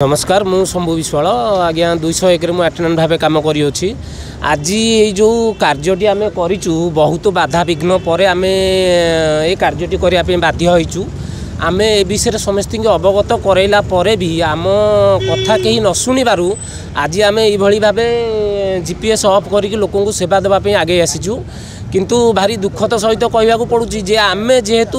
नमस्कार मु शंभु विश्वाल आज्ञा 201 मु अटेंडेंट भाव कम करी आज ये जो कार्यटी आम करूँ बहुत बाधा विघ्न पर आम ये कार्यटी करने बाध्य होइचु। आम ए विषय समस्त अवगत करैला परे भी आम कथा कहीं न शुणिबारु आज आम ये भाव जीपीएस ऑफ करके लोक सेवा देवाई आगे आसीचु। किंतु भारी दुखद सहित कहवाक पड़ुची जे आम जेहेतु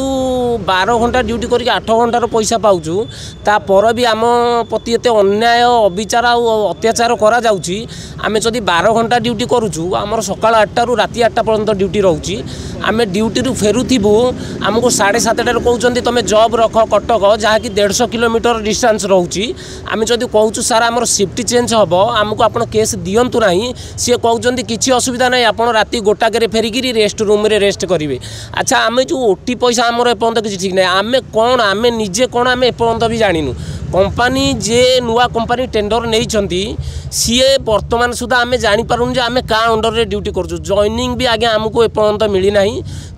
12 घंटा ड्यूटी करके 8 घंटार पैसा पाऊँ तापर भी आम प्रति एत अन्याय अविचार अत्याचार करा जाउची। आमे जदि 12 घंटा ड्यूटी करूँ आमर सकाल 8 रु राति 8 पर्यंत ड्यूटी रोचे। आम ड्यूटी फेरुबू आमको 7:30 कहते तुम जॉब रख कटक जहाँकि 150 किलोमीटर डिस्टेंस रोचे। आम जदि कहूँ सार आमर शिफ्ट चेंज हम आमको आप केस दिंतु ना सी कहते किसी असुविधा ना आप राति गोटाके फेरिकी रेस्ट रूम रे रेस्ट करेंगे। अच्छा आम जो ओटी पैसा आमर एपर्यंत किसी ठीक ना आम कौन आम निजे कौन आम एपर्यंत भी जानिनु। कंपनी जे नुआ कंपनी टेंडर नहीं सी बर्तमान सुधा आम जापारूँ जे आम क्या अंडर रे ड्यूटी करूँ। जॉइनिंग भी आगे आमको एपर्यंत मिलना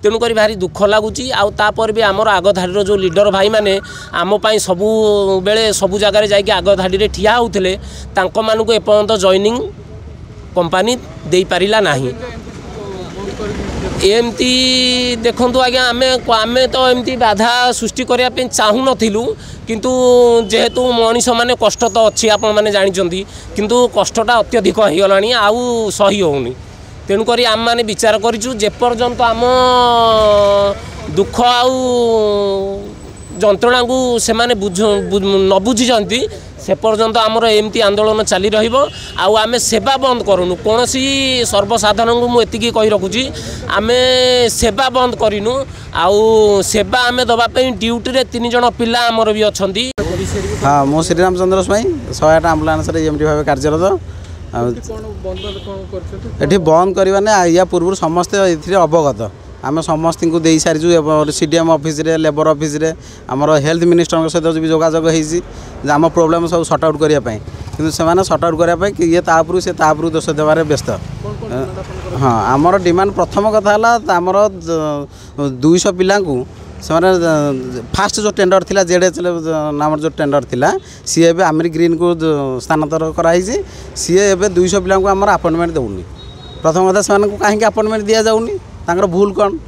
तेणुक भारी दुख लगुच। आउर भी आमर आगधाड़ी जो लीडर भाई मैंने आमपाई सबू बेले सबू जगार जाकि आगधाड़ी ठिया होते मानू एपर्यंत जॉइनिंग कंपनी दे पारा ना। एमती देखु आज्ञा आम तो एमती बाधा सृष्टि करने चाहूँ नथिलु किंतु जेहेतु मनीष माने कष्ट तो अच्छी आपण मैंने जानते किंतु कष्टटा अत्यधिक हो गलानी आउ सही होनी। तेणुक आम मैंने विचार करूँ जेपर्यंत आम दुख आउ जंत्रणा को से माने न बुझी से पर्यंत आमर एमती आंदोलन चली आम सेवा बंद करूँ। कौन सर्वसाधारण को मुझे कही रखुची आम सेवा बंद करूँ आउ सेवा आम दवाई ड्यूटी रे 3 जन पिला आमर भी अच्छा। हाँ मु श्रीरामचंद्र स्वाई 108 आम्बुलांस एमटी भाव कार्यरत। ये बंद करवा या पूर्व समस्ते ये अवगत आम समस्त को दे सारी सीडीएम ऑफिस रे लेबर ऑफिस रे आमर हेल्थ मिनिस्टर सहित भी जोगाजोग होम प्रोब्लेम सब सर्ट आउट करने कि सर्ट आउट करने ये तापरू से तापरू दोष देवार व्यस्त। हाँ आमर डिमांड प्रथम कथा आमर 200 पिला से फास्ट जो टेंडर थिला जेडएच नाम जो टेंडर थिला सी एबे आमिर ग्रीन को स्थानांतर कराई सी एबे 200 पिला आमर अपॉइंटमेंट दौनी। प्रथम कथा से कहीं अपॉइंटमेंट दि जाऊनी तांकर भूल कौन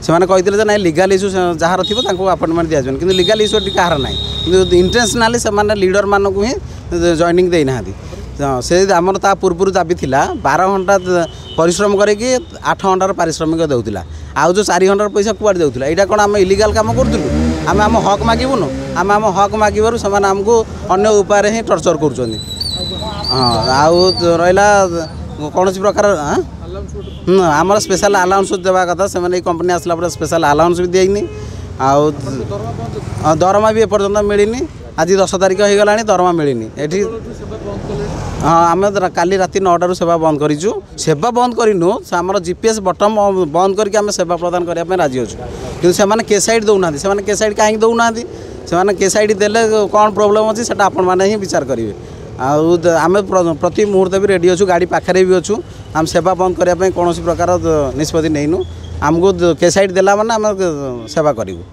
से कहते ना लीगल इश्यू जार थी अपॉइंटमेंट दि जाए कि लीगल इश्यू कहार ना कि इंटेंशनाली से लीडर मानक ही जॉइनिंग देना से आमर ता पूर्व दाबी थिला 12 घंटा परिश्रम करके 8 घंटार पारिश्रमिक देउथिला आउ जो 4 घंटार पैसा कुआड़ देउथिला एटा कोन आम इलीगल काम करथुलु। आम आम हक मागिबुनु आम हक मागिबारु समान आमको अन्य उपाय ही टर्चर करूछनी। हाँ आउ रहिला कौन प्रकार आमर स्पेशल अलाउंस देवा कथा से कंपनी आसला स्पेशल अलाउंस भी देनी आउ दरमा भी एपर्यंत मिलनी। आज 10 तारीख हो गला दरमा मिलनी एठी। हाँ आम काली राति 9 सेवा बंद करूँ सेवा बंद करूँ आमर जीपीएस बटन बंद करके आम सेवा प्रदान करने राजी अच्छु कि केसाइड दौना से केसाइड कहीं दौना से केसाइड देले कौन प्रोब्लेम अच्छी से आपण मैंने ही विचार करेंगे। आम प्रति मुहूर्त भी रेडी अच्छु गाड़ी पाखे भी अच्छु आम सेवा बंद करने कौन प्रकार निष्पत्ति नहींनु आमको केसाइड देला माने आम सेवा करूँ।